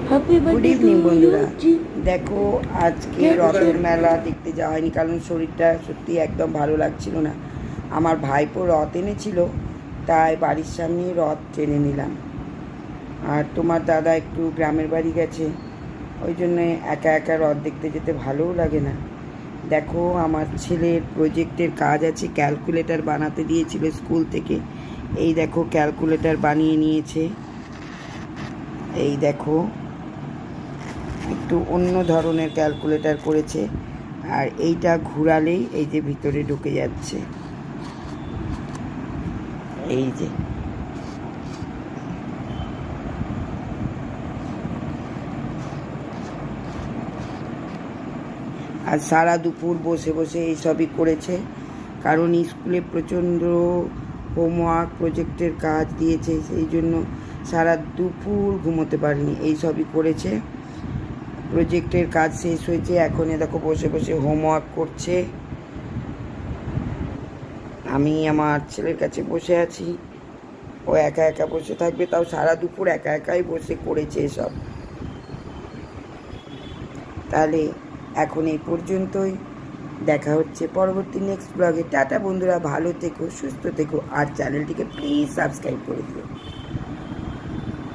Good evening বন্ধুরা। দেখো আজকে রথের মেলা দেখতে যাওয়া হয়নি, কারণ শরীরটা সত্যি একদম ভালো লাগছিল না। আমার ভাইপো রথ এনেছিল, তাই বাড়ির সামনে রথ টেনে নিলাম। আর তোমার দাদা একটু গ্রামের বাড়ি গেছে, ওই জন্যে একা একা রথ দেখতে যেতে ভালোও লাগে না। দেখো আমার ছেলের প্রজেক্টের কাজ আছে, ক্যালকুলেটর বানাতে দিয়েছিল স্কুল থেকে। এই দেখো ক্যালকুলেটর বানিয়ে নিয়েছে। এই দেখো একটু অন্য ধরনের ক্যালকুলেটর করেছে, আর এইটা ঘুরালেই এই যে ভিতরে ঢুকে যাচ্ছে। এই যে আর সারা দুপুর বসে বসে এইসবই করেছে, কারণ স্কুলে প্রচণ্ড হোমওয়ার্ক প্রজেক্টের কাজ দিয়েছে, সেই জন্য সারা দুপুর ঘুমোতে পারিনি। এইসবই করেছে। প্রজেক্টের কাজ শেষ হয়েছে, এখন দেখো বসে বসে হোমওয়ার্ক করছে। আমি আমার ছেলের কাছে বসে আছি, ও একা একা বসে থাকবে, তাও সারা দুপুর একা একাই বসে করেছে এসব। তাহলে এখন এই পর্যন্তই, দেখা হচ্ছে পরবর্তী নেক্সট ব্লগে। টাটা বন্ধুরা, ভালো থেকো, সুস্থ থেকো, আর চ্যানেলটিকে প্লিজ সাবস্ক্রাইব করে দিও।